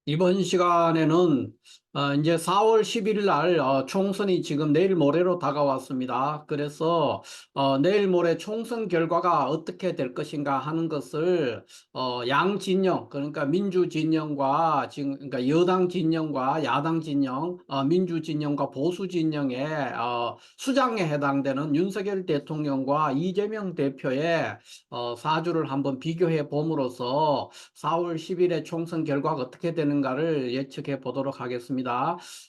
이번 시간에는 이제 4월 11일 날 총선이 지금 내일 모레로 다가왔습니다. 그래서 내일 모레 총선 결과가 어떻게 될 것인가 하는 것을 양 진영, 그러니까 민주 진영과 지금 그러니까 여당 진영과 야당 진영, 민주 진영과 보수 진영의 수장에 해당되는 윤석열 대통령과 이재명 대표의 사주를 한번 비교해 봄으로써 4월 10일에 총선 결과가 어떻게 되는가를 예측해 보도록 하겠습니다.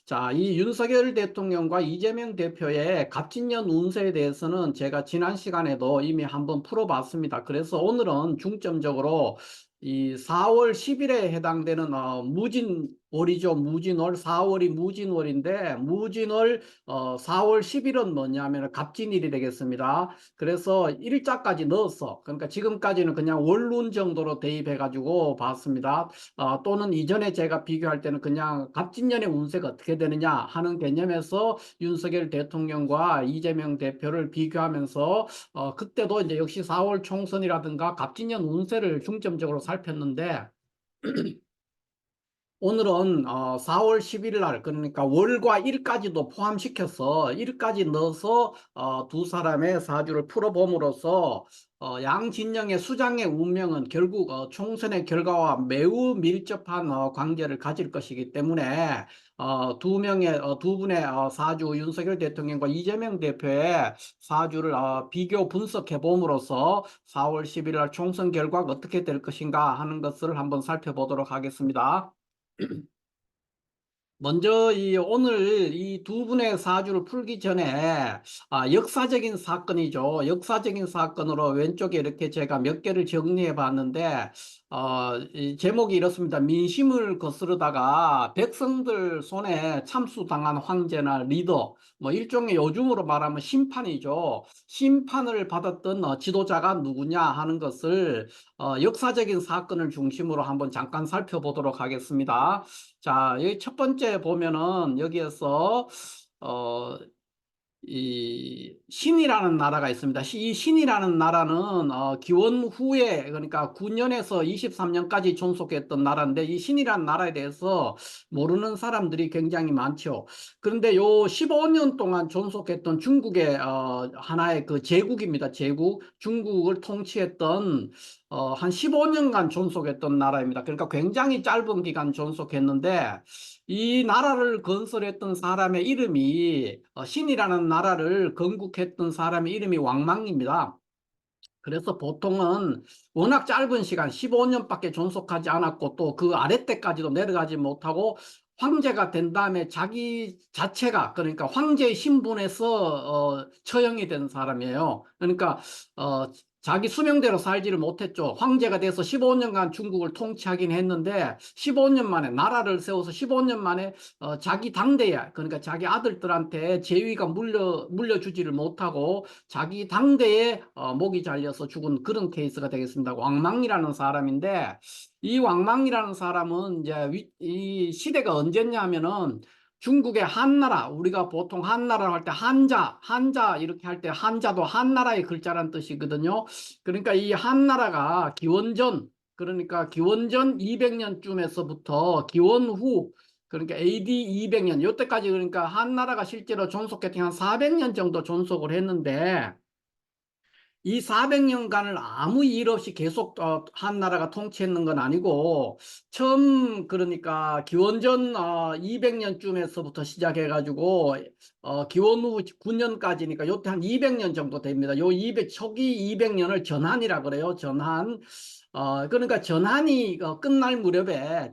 자, 이 윤석열 대통령과 이재명 대표의 갑진년 운세에 대해서는 제가 지난 시간에도 이미 한번 풀어봤습니다. 그래서 오늘은 중점적으로 이 4월 10일에 해당되는 무진월이죠. 무진월. 4월이 무진월인데 무진월 4월 10일은 뭐냐면 갑진일이 되겠습니다. 그래서 일자까지 넣었어. 그러니까 지금까지는 그냥 원룬 정도로 대입해가지고 봤습니다. 또는 이전에 제가 비교할 때는 그냥 갑진년의 운세가 어떻게 되느냐 하는 개념에서 윤석열 대통령과 이재명 대표를 비교하면서 그때도 이제 역시 4월 총선이라든가 갑진년 운세를 중점적으로 살폈는데 오늘은 4월 11일 날 그러니까 월과 일까지도 포함시켜서 일까지 넣어서 두 사람의 사주를 풀어봄으로써 양 진영의 수장의 운명은 결국 총선의 결과와 매우 밀접한 관계를 가질 것이기 때문에 두 분의 사주 윤석열 대통령과 이재명 대표의 사주를 비교 분석해 봄으로써 4월 11일 날 총선 결과가 어떻게 될 것인가 하는 것을 한번 살펴보도록 하겠습니다. 먼저 오늘 이 두 분의 사주를 풀기 전에 역사적인 사건이죠. 역사적인 사건으로 왼쪽에 이렇게 제가 몇 개를 정리해 봤는데 이 제목이 이렇습니다. 민심을 거스르다가 백성들 손에 참수당한 황제나 리더, 뭐 일종의 요즘으로 말하면 심판이죠. 심판을 받았던 지도자가 누구냐 하는 것을 역사적인 사건을 중심으로 한번 잠깐 살펴보도록 하겠습니다. 자, 여기 첫 번째 보면은 여기에서 어, 이 신이라는 나라가 있습니다. 이 신이라는 나라는 기원 후에 그러니까 9년에서 23년까지 존속했던 나라인데 이 신이라는 나라에 대해서 모르는 사람들이 굉장히 많죠. 그런데 요 15년 동안 존속했던 중국의 하나의 그 제국입니다. 제국 중국을 통치했던 한 15년간 존속했던 나라입니다. 그러니까 굉장히 짧은 기간 존속했는데 이 나라를 건설했던 사람의 이름이 신이라는 나라를 건국했던 사람의 이름이 왕망입니다. 그래서 보통은 워낙 짧은 시간 15년밖에 존속하지 않았고 또 그 아래 때까지도 내려가지 못하고 황제가 된 다음에 자기 자체가 그러니까 황제의 신분에서 처형이 된 사람이에요. 그러니까 어, 자기 수명대로 살지를 못했죠. 황제가 돼서 15년간 중국을 통치하긴 했는데 15년 만에 나라를 세워서 15년 만에 자기 당대에 그러니까 자기 아들들한테 재위가 물려주지를 못하고 자기 당대에 목이 잘려서 죽은 그런 케이스가 되겠습니다. 왕망이라는 사람인데 이 왕망이라는 사람은 이제 이 시대가 언제냐 하면은 중국의 한나라, 우리가 보통 한나라를 할 때 한자 이렇게 할 때 한자도 한나라의 글자란 뜻이거든요. 그러니까 이 한나라가 기원전, 그러니까 기원전 200년쯤에서부터 기원 후 그러니까 AD 200년, 요때까지 그러니까 한나라가 실제로 존속했던 한 400년 정도 존속을 했는데 이 400년간을 아무 일 없이 계속 한 나라가 통치했는 건 아니고 처음 그러니까 기원전 200년쯤에서부터 시작해가지고 기원 후 9년까지니까 요때 한 200년 정도 됩니다. 요 200, 초기 200년을 전한이라 그래요. 전한. 그러니까 전한이 끝날 무렵에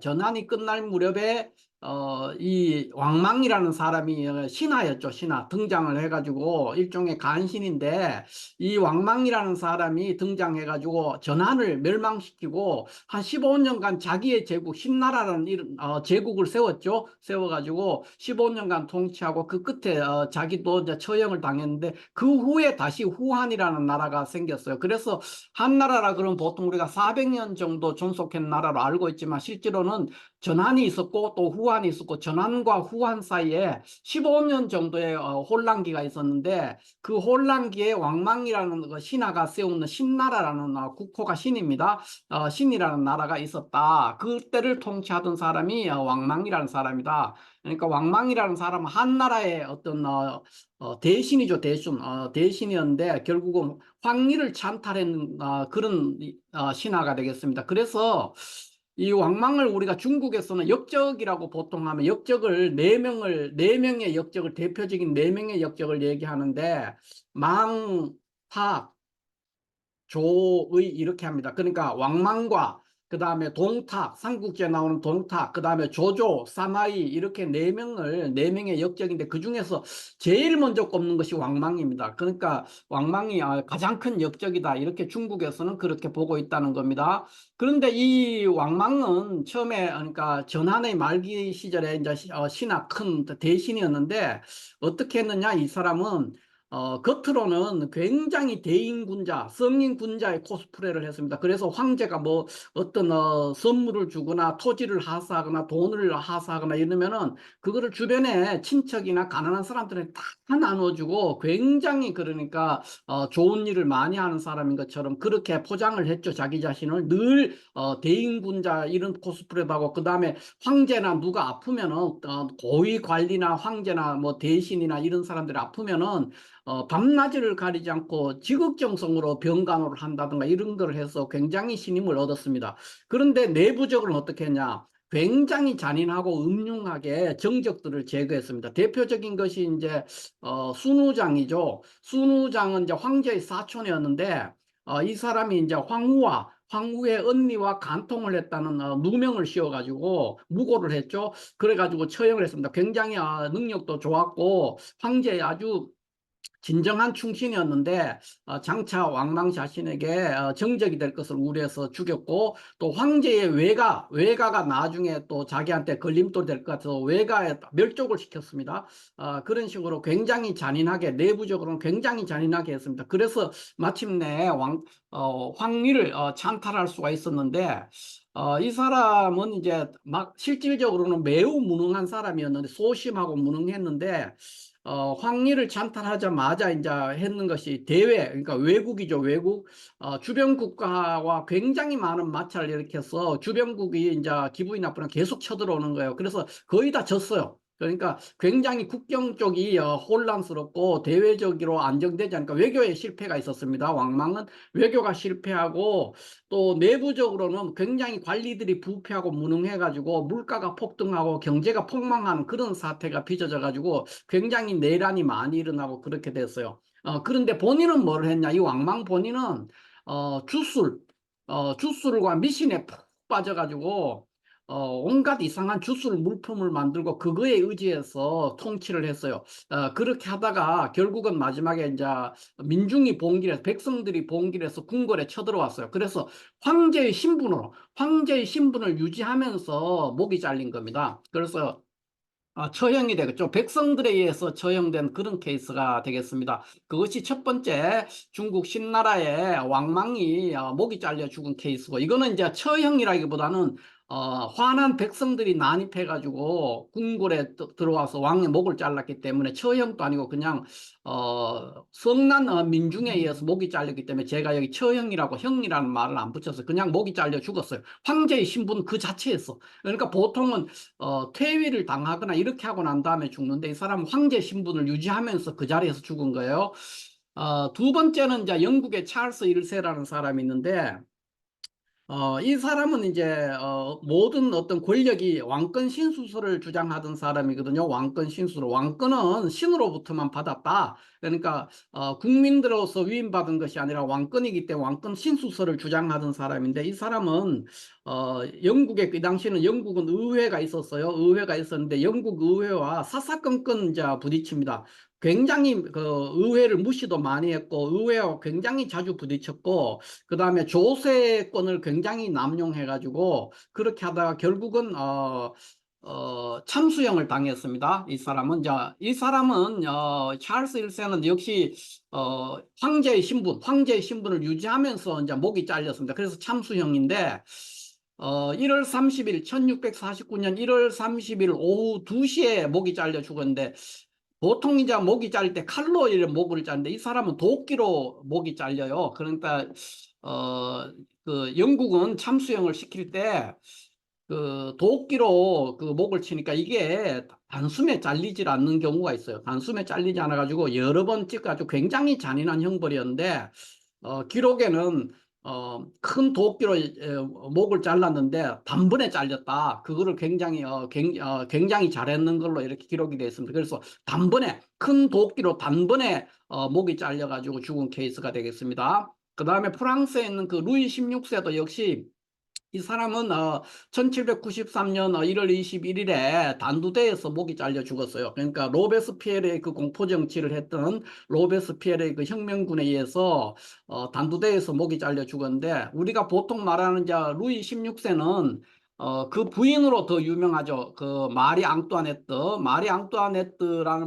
이 왕망이라는 사람이 신하였죠. 신하 등장을 해가지고 일종의 간신인데 이 왕망이라는 사람이 등장해가지고 전한을 멸망시키고 한 15년간 자기의 제국 신나라라는 제국을 세웠죠. 세워가지고 15년간 통치하고 그 끝에 자기도 이제 처형을 당했는데 그 후에 다시 후한이라는 나라가 생겼어요. 그래서 한나라라 그러면 보통 우리가 400년 정도 존속한 나라로 알고 있지만 실제로는 전환이 있었고 또 후환이 있었고 전환과 후환 사이에 15년 정도의 혼란기가 있었는데 그 혼란기에 왕망이라는 그 신하가 세우는 신나라라는 국호가 신입니다. 신이라는 나라가 있었다. 그때를 통치하던 사람이 왕망이라는 사람이다. 그러니까 왕망이라는 사람은 한나라의 어떤 대신이죠, 대신. 대신이었는데 결국은 황리를 찬탈한 그런 신하가 되겠습니다. 그래서 이 왕망을 우리가 중국에서는 역적이라고 보통 하면 역적을 네 명의 역적을 대표적인 네 명의 역적을 얘기하는데 망, 탁, 조의 이렇게 합니다. 그러니까 왕망과 그 다음에 동탁, 삼국지에 나오는 동탁, 그 다음에 조조, 사마이 이렇게 네 명의 역적인데 그 중에서 제일 먼저 꼽는 것이 왕망입니다. 그러니까 왕망이 가장 큰 역적이다. 이렇게 중국에서는 그렇게 보고 있다는 겁니다. 그런데 이 왕망은 처음에 그러니까 전한의 말기 시절에 이제 신하 큰 대신이었는데 어떻게 했느냐 이 사람은 겉으로는 굉장히 대인군자, 성인군자의 코스프레를 했습니다. 그래서 황제가 뭐 어떤 선물을 주거나 토지를 하사하거나 돈을 하사하거나 이러면은 그거를 주변에 친척이나 가난한 사람들한테 다 나눠주고 굉장히 그러니까 좋은 일을 많이 하는 사람인 것처럼 그렇게 포장을 했죠. 자기 자신을 늘 대인군자 이런 코스프레도 하고 그 다음에 황제나 누가 아프면은 고위 관리나 황제나 뭐 대신이나 이런 사람들이 아프면은 밤낮을 가리지 않고 지극정성으로 병간호를 한다든가 이런 걸 해서 굉장히 신임을 얻었습니다. 그런데 내부적으로는 어떻게 했냐? 굉장히 잔인하고 음흉하게 정적들을 제거했습니다. 대표적인 것이 이제 순우장이죠. 순우장은 이제 황제의 사촌이었는데 이 사람이 이제 황후의 언니와 간통을 했다는 누명을 씌워가지고 무고를 했죠. 그래가지고 처형을 했습니다. 굉장히 능력도 좋았고 황제의 아주 진정한 충신이었는데 장차 왕망 자신에게 정적이 될 것을 우려해서 죽였고 또 황제의 외가가 나중에 또 자기한테 걸림돌 될 것 같아서 외가에 멸족을 시켰습니다. 그런 식으로 굉장히 잔인하게 내부적으로는 굉장히 잔인하게 했습니다. 그래서 마침내 황리를 찬탈할 수가 있었는데 이 사람은 이제 막 실질적으로는 매우 무능한 사람이었는데 소심하고 무능했는데 황리를 찬탈하자마자 이제 했는 것이 대외, 그러니까 외국이죠, 외국. 주변 국가와 굉장히 많은 마찰을 일으켜서 주변국이 이제 기분이 나쁘면 계속 쳐들어오는 거예요. 그래서 거의 다 졌어요. 그러니까 굉장히 국경 쪽이 혼란스럽고 대외적으로 안정되지 않으니까 외교에 실패가 있었습니다. 왕망은 외교가 실패하고 또 내부적으로는 굉장히 관리들이 부패하고 무능해가지고 물가가 폭등하고 경제가 폭망하는 그런 사태가 빚어져가지고 굉장히 내란이 많이 일어나고 그렇게 됐어요. 그런데 본인은 뭘 했냐? 이 왕망 본인은 주술, 주술과 미신에 푹 빠져가지고 온갖 이상한 주술 물품을 만들고 그거에 의지해서 통치를 했어요. 그렇게 하다가 결국은 마지막에 이제 민중이 봉기해서 백성들이 봉기해서 궁궐에 쳐들어왔어요. 그래서 황제의 신분을 유지하면서 목이 잘린 겁니다. 그래서 처형이 되겠죠. 백성들에 의해서 처형된 그런 케이스가 되겠습니다. 그것이 첫 번째 중국 신나라의 왕망이 목이 잘려 죽은 케이스고, 이거는 이제 처형이라기보다는 화난 백성들이 난입해가지고 궁궐에 들어와서 왕의 목을 잘랐기 때문에 처형도 아니고 그냥 성난 민중에 의해서 목이 잘렸기 때문에 제가 여기 처형이라고 형이라는 말을 안 붙여서 그냥 목이 잘려 죽었어요. 황제의 신분 그 자체였어. 그러니까 보통은 퇴위를 당하거나 이렇게 하고 난 다음에 죽는데 이 사람은 황제 신분을 유지하면서 그 자리에서 죽은 거예요. 두 번째는 이제 영국의 찰스 1세라는 사람이 있는데 이 사람은 이제 모든 어떤 권력이 왕권 신수설을 주장하던 사람이거든요. 왕권 신수를. 왕권은 신으로부터만 받았다. 그러니까 국민들로서 위임받은 것이 아니라 왕권이기 때문에 왕권 신수설을 주장하던 사람인데 이 사람은 영국의 그 당시에는 영국은 의회가 있었어요. 의회가 있었는데 영국 의회와 사사건건 이제 부딪힙니다. 굉장히 그 의회를 무시도 많이 했고 의회와 굉장히 자주 부딪혔고 그 다음에 조세권을 굉장히 남용해가지고 그렇게 하다가 결국은 참수형을 당했습니다. 이 사람은 이 사람은 찰스 1세는 역시 황제의 신분을 유지하면서 이제 목이 잘렸습니다. 그래서 참수형인데 1월 30일, 1649년 1월 30일 오후 2시에 목이 잘려 죽었는데, 보통 이제 목이 잘릴 때 칼로 이렇게 목을 자르는데 이 사람은 도끼로 목이 잘려요. 그러니까 어, 그 영국은 참수형을 시킬 때 그 도끼로 그 목을 치니까 이게 단숨에 잘리질 않는 경우가 있어요. 단숨에 잘리지 않아 가지고 여러 번 찍어가지고 굉장히 잔인한 형벌이었는데, 기록에는 큰 도끼로 목을 잘랐는데 단번에 잘렸다. 그거를 굉장히 굉장히 잘했는 걸로 이렇게 기록이 되어 있습니다. 그래서 단번에 큰 도끼로 단번에 목이 잘려가지고 죽은 케이스가 되겠습니다. 그 다음에 프랑스에 있는 그 루이 16세도 역시 이 사람은 1793년 1월 21일에 단두대에서 목이 잘려 죽었어요. 그러니까 로베스피에르의 그 공포 정치를 했던 로베스피에르의 그 혁명군에 의해서 단두대에서 목이 잘려 죽었는데, 우리가 보통 말하는 자 루이 16세는 그 부인으로 더 유명하죠. 그 마리 앙뚜아네트라는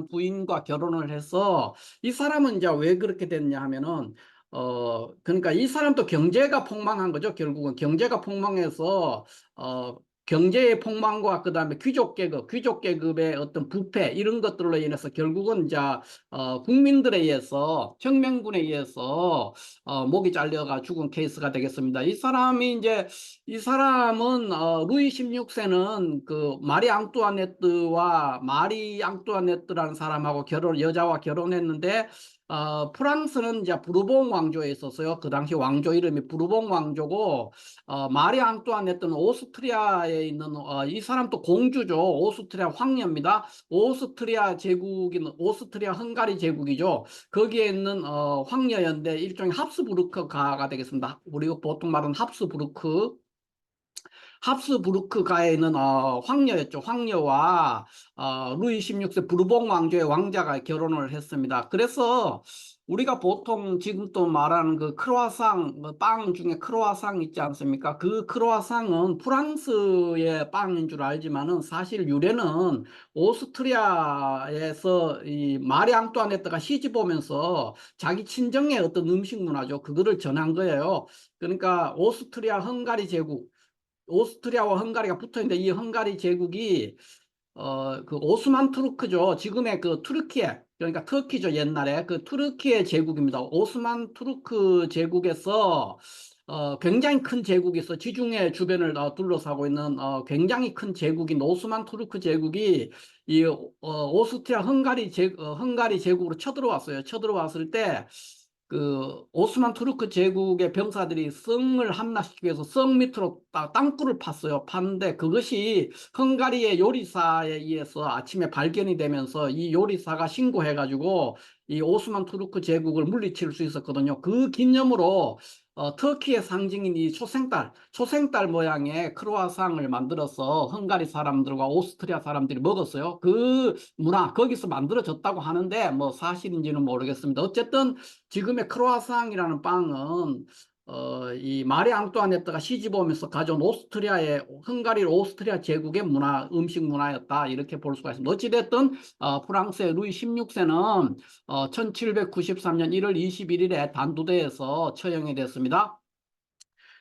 부인과 결혼을 해서, 이 사람은 이제 왜 그렇게 됐냐 하면은 그러니까 이 사람도 경제가 폭망한 거죠. 결국은 경제가 폭망해서, 경제의 폭망과 그다음에 귀족 계급의 어떤 부패, 이런 것들로 인해서 결국은 이제, 국민들에 의해서, 혁명군에 의해서, 목이 잘려가 죽은 케이스가 되겠습니다. 이 사람은, 루이 16세는 그 마리 앙뚜아네트라는 사람하고 여자와 결혼했는데, 프랑스는 이제 부르봉 왕조에 있었어요. 그 당시 왕조 이름이 부르봉 왕조고, 마리 앙뚜아네트는 오스트리아에 있는, 이 사람도 공주죠. 오스트리아 황녀입니다. 오스트리아 헝가리 제국이죠. 거기에 있는 황녀였는데 일종의 합스부르크가가 되겠습니다. 우리가 보통 말하는 합스부르크가에 있는 황녀였죠. 황녀와 루이 16세 부르봉 왕조의 왕자가 결혼을 했습니다. 그래서 우리가 보통 지금 또 말하는 그 크로아상, 빵 중에 크로아상 있지 않습니까? 그 크로아상은 프랑스의 빵인 줄 알지만은 사실 유래는 오스트리아에서 이 마리 앙뚜아네트가 시집 오면서 자기 친정의 어떤 음식 문화죠. 그거를 전한 거예요. 그러니까 오스트리아와 헝가리가 붙어 있는데, 이 헝가리 제국이 그 오스만 투르크죠. 지금의 그 투르키에, 그러니까 터키죠. 옛날에 그 투르키의 제국입니다. 오스만 투르크 제국에서 굉장히 큰 제국이 있어. 지중해 주변을 둘러싸고 있는 굉장히 큰 제국인 오스만 투르크 제국이 이 오스트리아 헝가리 제국으로 쳐들어왔어요. 쳐들어왔을 때 그 오스만 투르크 제국의 병사들이 성을 함락시키기 위해서 성 밑으로 땅굴을 팠어요. 팠는데 그것이 헝가리의 요리사에 의해서 아침에 발견이 되면서 이 요리사가 신고해가지고 이 오스만 투르크 제국을 물리칠 수 있었거든요. 그 기념으로 터키의 상징인 이 초생달 모양의 크로아상을 만들어서 헝가리 사람들과 오스트리아 사람들이 먹었어요. 그 문화, 거기서 만들어졌다고 하는데 뭐 사실인지는 모르겠습니다. 어쨌든 지금의 크로아상이라는 빵은 이 마리 앙뚜아네트가 시집 오면서 가져온 헝가리 오스트리아 제국의 음식 문화였다. 이렇게 볼 수가 있습니다. 어찌됐든, 프랑스의 루이 16세는 1793년 1월 21일에 단두대에서 처형이 됐습니다.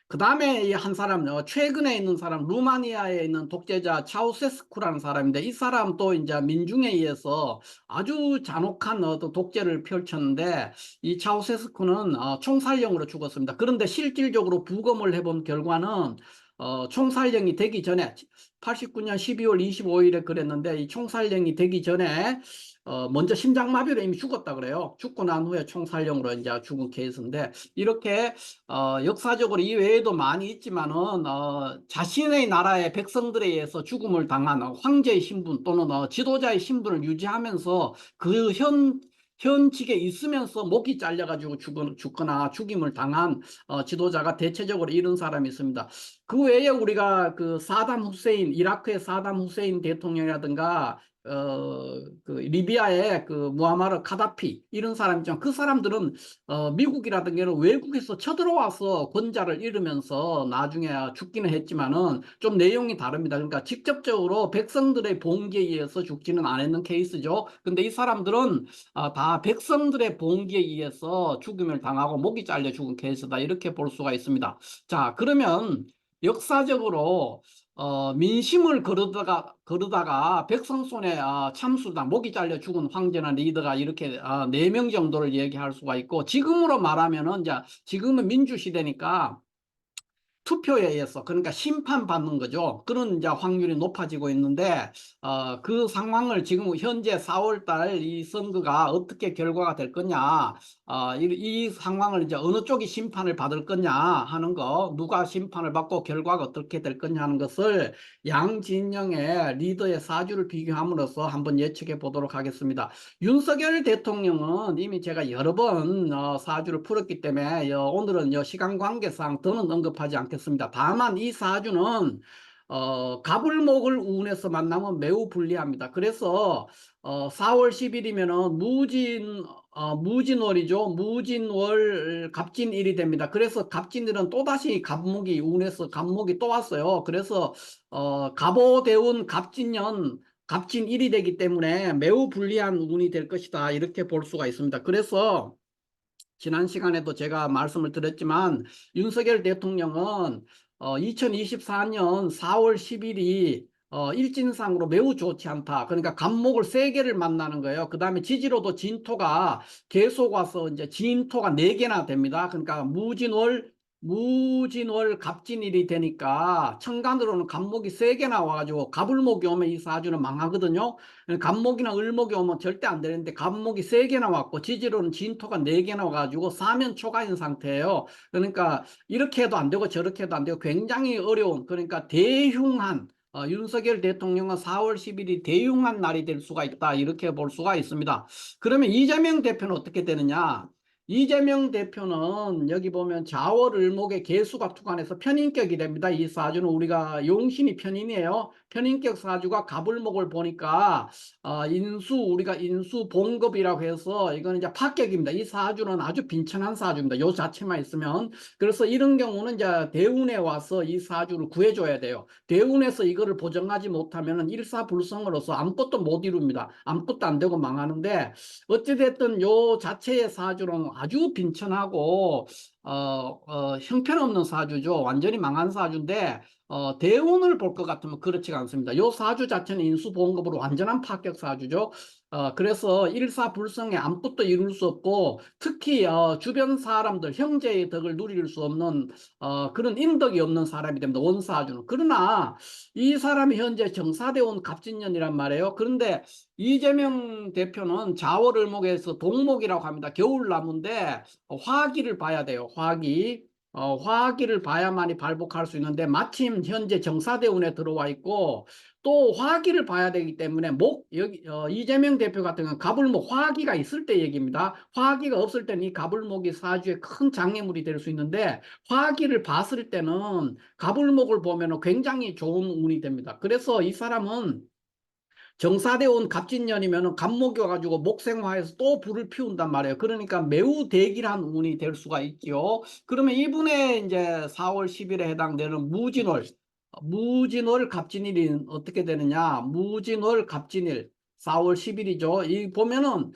그 다음에 한 사람, 최근에 있는 사람, 루마니아에 있는 독재자 차우세스쿠라는 사람인데, 이 사람도 이제 민중에 의해서 아주 잔혹한 어떤 독재를 펼쳤는데, 이 차우세스쿠는 총살형으로 죽었습니다. 그런데 실질적으로 부검을 해본 결과는 총살형이 되기 전에, 89년 12월 25일에 그랬는데, 이 총살형이 되기 전에 먼저 심장마비로 이미 죽었다 그래요. 죽고 난 후에 총살형으로 이제 죽은 케이스인데, 이렇게 역사적으로 이 외에도 많이 있지만은 자신의 나라의 백성들에 의해서 죽음을 당한 황제의 신분 또는 지도자의 신분을 유지하면서 그 현직에 있으면서 목이 잘려가지고 죽거나 죽임을 당한 지도자가 대체적으로 이런 사람이 있습니다. 그 외에 우리가 그 이라크의 사담 후세인 대통령이라든가 그 리비아의 그 무아마르 카다피 이런 사람 있잖아. 그 사람들은 미국이라든가 외국에서 쳐들어와서 권자를 잃으면서 나중에 죽기는 했지만은 좀 내용이 다릅니다. 그러니까 직접적으로 백성들의 봉기에 의해서 죽지는 않았는 케이스죠. 근데 이 사람들은 다 백성들의 봉기에 의해서 죽임을 당하고 목이 잘려 죽은 케이스다. 이렇게 볼 수가 있습니다. 자, 그러면 역사적으로 민심을 거르다가 백성 손에 참수다 목이 잘려 죽은 황제나 리더가 이렇게 4명 정도를 얘기할 수가 있고, 지금으로 말하면은 이제 지금은 민주시대니까 투표에 의해서, 그러니까 심판받는 거죠. 그런 이제 확률이 높아지고 있는데, 그 상황을 지금 현재 4월 달 이 선거가 어떻게 결과가 될 거냐, 이 상황을 이제 어느 쪽이 심판을 받을 거냐 하는 거, 누가 심판을 받고 결과가 어떻게 될 거냐 하는 것을 양 진영의 리더의 사주를 비교함으로써 한번 예측해 보도록 하겠습니다. 윤석열 대통령은 이미 제가 여러 번 사주를 풀었기 때문에 오늘은 시간 관계상 더는 언급하지 않겠습니다. 다만 이 사주는 갑을목을 운에서 만나면 매우 불리합니다. 그래서 4월 10일이면은 무진월이죠. 무진월 갑진일이 됩니다. 그래서 갑진일은 또다시 갑목이 운에서 갑목이 또 왔어요. 그래서 갑오대운 갑진년 갑진일이 되기 때문에 매우 불리한 운이 될 것이다, 이렇게 볼 수가 있습니다. 그래서 지난 시간에도 제가 말씀을 드렸지만 윤석열 대통령은 2024년 4월 10일이 일진상으로 매우 좋지 않다. 그러니까 갑목을 세 개를 만나는 거예요. 그 다음에 지지로도 진토가 계속 와서 이제 진토가 4개나 됩니다. 그러니까 무진월 갑진일이 되니까 천간으로는 갑목이 3개 나와가지고 갑을목이 오면 이 사주는 망하거든요. 갑목이나 을목이 오면 절대 안 되는데 갑목이 3개 나왔고 지지로는 진토가 4개 나와가지고 사면초가인 상태예요. 그러니까 이렇게 해도 안 되고 저렇게 해도 안 되고 굉장히 어려운, 그러니까 대흉한, 윤석열 대통령은 4월 10일이 대흉한 날이 될 수가 있다, 이렇게 볼 수가 있습니다. 그러면 이재명 대표는 어떻게 되느냐? 이재명 대표는 여기 보면 좌월을목의 개수가 투관해서 편인격이 됩니다. 이 사주는 우리가 용신이 편인이에요. 편인격 사주가 갑을목을 보니까 우리가 인수 봉급이라고 해서 이거는 이제 파격입니다. 이 사주는 아주 빈천한 사주입니다. 요 자체만 있으면. 그래서 이런 경우는 이제 대운에 와서 이 사주를 구해줘야 돼요. 대운에서 이거를 보정하지 못하면 일사불성으로서 아무것도 못 이룹니다. 아무것도 안 되고 망하는데, 어찌됐든 요 자체의 사주는 아주 빈천하고 형편없는 사주죠. 완전히 망한 사주인데 대운을 볼 것 같으면 그렇지가 않습니다. 요 사주 자체는 인수보험급으로 완전한 파격 사주죠. 그래서 일사불성에 아무것도 이룰 수 없고, 특히 주변 사람들 형제의 덕을 누릴 수 없는 그런 인덕이 없는 사람이 됩니다. 원사주는. 그러나 이 사람이 현재 정사대운 갑진년이란 말이에요. 그런데 이재명 대표는 자월을목에서 동목이라고 합니다. 겨울나무인데 화기를 봐야 돼요. 화기. 화기를 봐야만이 발복할 수 있는데 마침 현재 정사대운에 들어와 있고, 또 화기를 봐야 되기 때문에 여기 이재명 대표 같은 경우는 갑을목 화기가 있을 때 얘기입니다. 화기가 없을 때는 이 갑을목이 사주에 큰 장애물이 될 수 있는데, 화기를 봤을 때는 갑을목을 보면 굉장히 좋은 운이 됩니다. 그래서 이 사람은 정사대운 갑진년이면 갑목이 와가지고 목생화해서 또 불을 피운단 말이에요. 그러니까 매우 대길한 운이 될 수가 있죠. 그러면 이분의 이제 4월 10일에 해당되는 무진월 갑진일이 어떻게 되느냐? 무진월 갑진일 4월 10일이죠. 이 보면은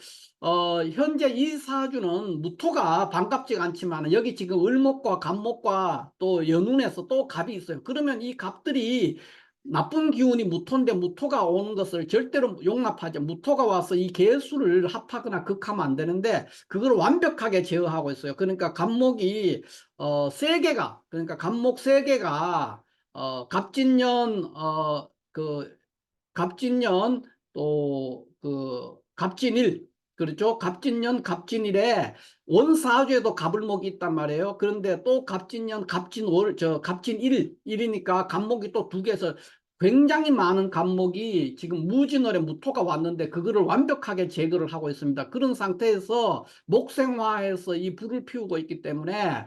현재 이 사주는 무토가 반갑지가 않지만 여기 지금 을목과 갑목과 또 연운에서 또 갑이 있어요. 그러면 이 갑들이 나쁜 기운이 무토인데 무토가 오는 것을 절대로 용납하지, 무토가 와서 이 개수를 합하거나 극하면 안 되는데 그걸 완벽하게 제어하고 있어요. 그러니까 갑목이 세 개가, 그러니까 갑목 세 개가 갑진년 갑진년 또 갑진일, 그렇죠? 갑진년 갑진일에 원사주에도 갑을목이 있단 말이에요. 그런데 또 갑진년 갑진월 갑진일이니까 갑목이 또 2개에서 굉장히 많은 갑목이 지금 무진월에 무토가 왔는데 그거를 완벽하게 제거를 하고 있습니다. 그런 상태에서 목생화해서 이 불을 피우고 있기 때문에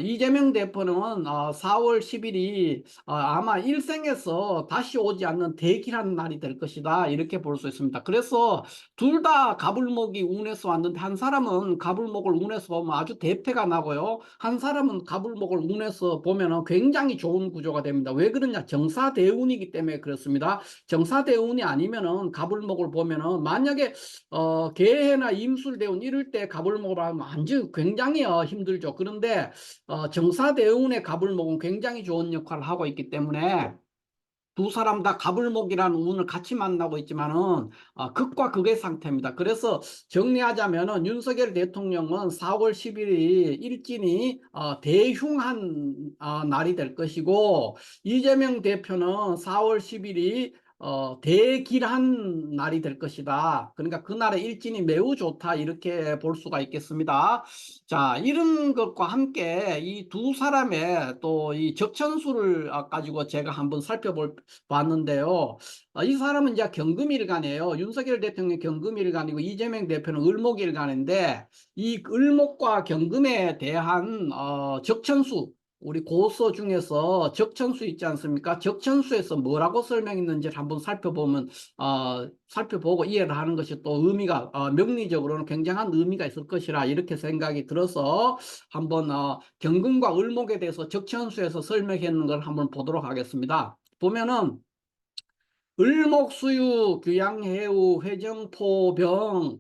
이재명 대표는 4월 10일이 아마 일생에서 다시 오지 않는 대길한 날이 될 것이다, 이렇게 볼 수 있습니다. 그래서 둘 다 갑을목이 운에서 왔는데 한 사람은 갑을목을 운에서 보면 아주 대패가 나고요. 한 사람은 갑을목을 운에서 보면 굉장히 좋은 구조가 됩니다. 왜 그러냐? 정사대운이기 때문에 그렇습니다. 정사대운이 아니면은 갑을목을 보면은 만약에 개해나 임술대운 이럴 때 갑을목을 하면 아주 굉장히 힘들죠. 그런데 정사대운의 갑을목은 굉장히 좋은 역할을 하고 있기 때문에 두 사람 다 갑을목이라는 운을 같이 만나고 있지만은 극과 극의 상태입니다. 그래서 정리하자면은 윤석열 대통령은 4월 10일이 일진이 대흉한 날이 될 것이고, 이재명 대표는 4월 10일이 대길한 날이 될 것이다. 그러니까 그날의 일진이 매우 좋다, 이렇게 볼 수가 있겠습니다. 자, 이런 것과 함께 이 두 사람의 또 이 적천수를 가지고 제가 한번 살펴볼 봤는데요. 이 사람은 이제 경금일간이에요. 윤석열 대통령 경금일간이고 이재명 대표는 을목일간인데, 이 을목과 경금에 대한 적천수, 우리 고서 중에서 적천수 있지 않습니까? 적천수에서 뭐라고 설명했는지를 한번 살펴보고 이해를 하는 것이 또 의미가, 명리적으로는 굉장한 의미가 있을 것이라 이렇게 생각이 들어서 한번 경금과 을목에 대해서 적천수에서 설명했는 걸 한번 보도록 하겠습니다. 보면은 을목수유, 규양해우, 회정포병,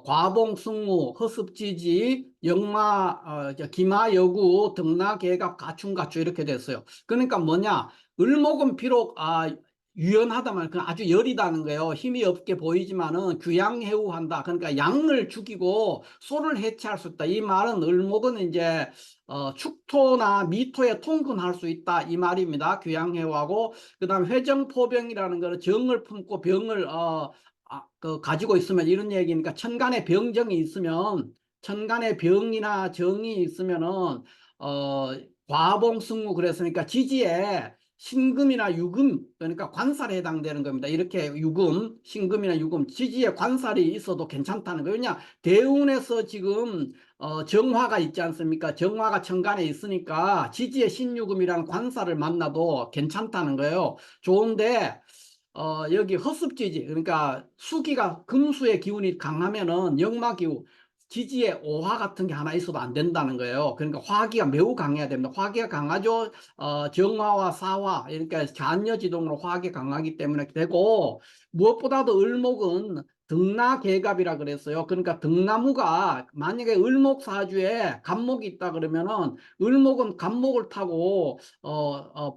과봉승무, 허습지지, 역마, 기마여구, 등나개갑, 가충가추 이렇게 됐어요. 그러니까 뭐냐? 을목은 비록 유연하다만 그 아주 여리다는 거예요. 힘이 없게 보이지만은 규양해우한다. 그러니까 양을 죽이고 소를 해체할 수 있다. 이 말은 을목은 이제 축토나 미토에 통근할 수 있다, 이 말입니다. 규양해우하고 그다음 회정포병이라는 거는 정을 품고 병을 가지고 있으면 이런 얘기니까, 천간에 병정이 있으면, 천간에 병이나 정이 있으면은 어 과봉승무 그랬으니까 지지에 신금이나 유금, 그러니까 관살에 해당되는 겁니다. 이렇게 유금, 신금이나 유금, 지지에 관살이 있어도 괜찮다는 거예요. 왜냐, 대운에서 지금 정화가 있지 않습니까? 정화가 천간에 있으니까 지지에 신유금이랑 관살을 만나도 괜찮다는 거예요. 좋은데 여기 허습지지, 그러니까 수기가 금수의 기운이 강하면은 역마기운, 지지에 오화 같은 게 하나 있어도 안 된다는 거예요. 그러니까 화기가 매우 강해야 됩니다. 화기가 강하죠. 정화와 사화, 그러니까 잔여지동으로 화기 강하기 때문에 되고, 무엇보다도 을목은 등나개갑이라 그랬어요. 그러니까 등나무가 만약에 을목사주에 갑목이 있다 그러면은 을목은 갑목을 타고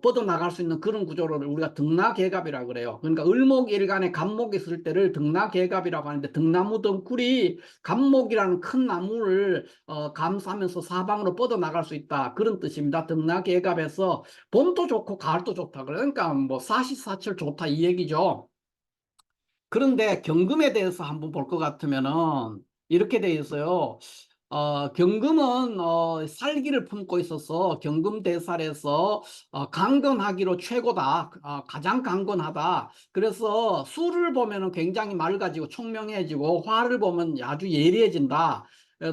뻗어나갈 수 있는 그런 구조를 우리가 등나개갑이라고 그래요. 그러니까 을목일간에 갑목이 있을 때를 등나개갑이라고 하는데, 등나무 덩굴이 갑목이라는 큰 나무를 감싸면서 사방으로 뻗어나갈 수 있다, 그런 뜻입니다. 등나개갑에서 봄도 좋고 가을도 좋다, 그러니까 뭐 사시사철 좋다, 이 얘기죠. 그런데 경금에 대해서 한번 볼 것 같으면은 이렇게 돼 있어요. 경금은 살기를 품고 있어서 경금대살에서 강건하기로 최고다, 가장 강건하다. 그래서 수를 보면은 굉장히 맑아지고 총명해지고, 화를 보면 아주 예리해진다.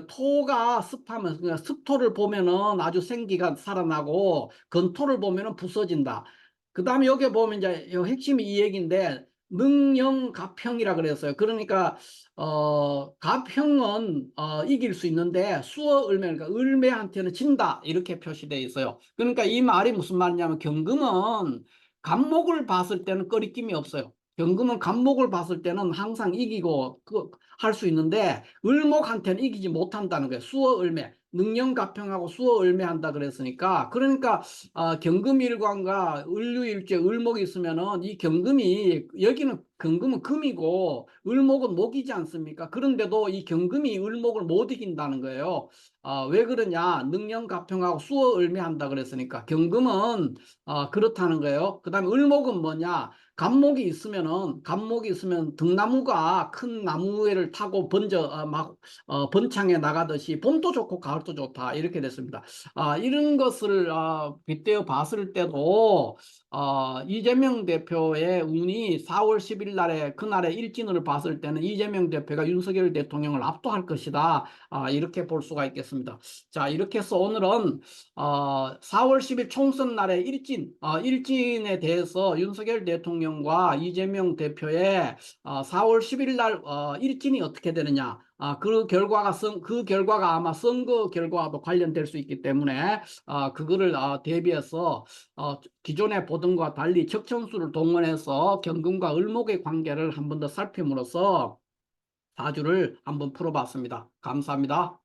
토가 습하면, 그러니까 습토를 보면은 아주 생기가 살아나고, 건토를 보면은 부서진다. 그 다음에 여기 보면 이제 핵심이 이 얘기인데, 능영가평이라 그랬어요. 그러니까 가평은 이길 수 있는데 수어 을매, 그러니까 을매한테는 진다, 이렇게 표시되어 있어요. 그러니까 이 말이 무슨 말이냐면, 경금은 간목을 봤을 때는 꺼리낌이 없어요. 경금은 간목을 봤을 때는 항상 이기고 할 수 있는데, 을목한테는 이기지 못한다는 거예요. 수어 을매, 능영가평하고 수어 을매한다 그랬으니까, 그러니까 경금일관과 을류일주에 을목이 있으면은 이 경금이, 여기는 경금은 금이고 을목은 목이지 않습니까? 그런데도 이 경금이 을목을 못 이긴다는 거예요. 왜 그러냐? 능령가평하고 수어 을매한다 그랬으니까 경금은 그렇다는 거예요. 그 다음에 을목은 뭐냐? 갑목이 있으면 등나무가 큰 나무를 타고 번창해 나가듯이 봄도 좋고 가을도 좋다, 이렇게 됐습니다. 이런 것을 빗대어 봤을 때도 이재명 대표의 운이 4월 10일 날에, 그날의 일진을 봤을 때는 이재명 대표가 윤석열 대통령을 압도할 것이다, 이렇게 볼 수가 있겠습니다. 자, 이렇게 해서 오늘은 4월 10일 총선 날의 일진에 대해서 윤석열 대통령과 이재명 대표의 4월 10일 날 일진이 어떻게 되느냐, 그 결과가 아마 선거 결과와도 관련될 수 있기 때문에 그거를 대비해서 기존에 보던 것과 달리 적천수를 동원해서 경금과 을목의 관계를 한 번 더 살핌으로써 사주를 한번 풀어봤습니다. 감사합니다.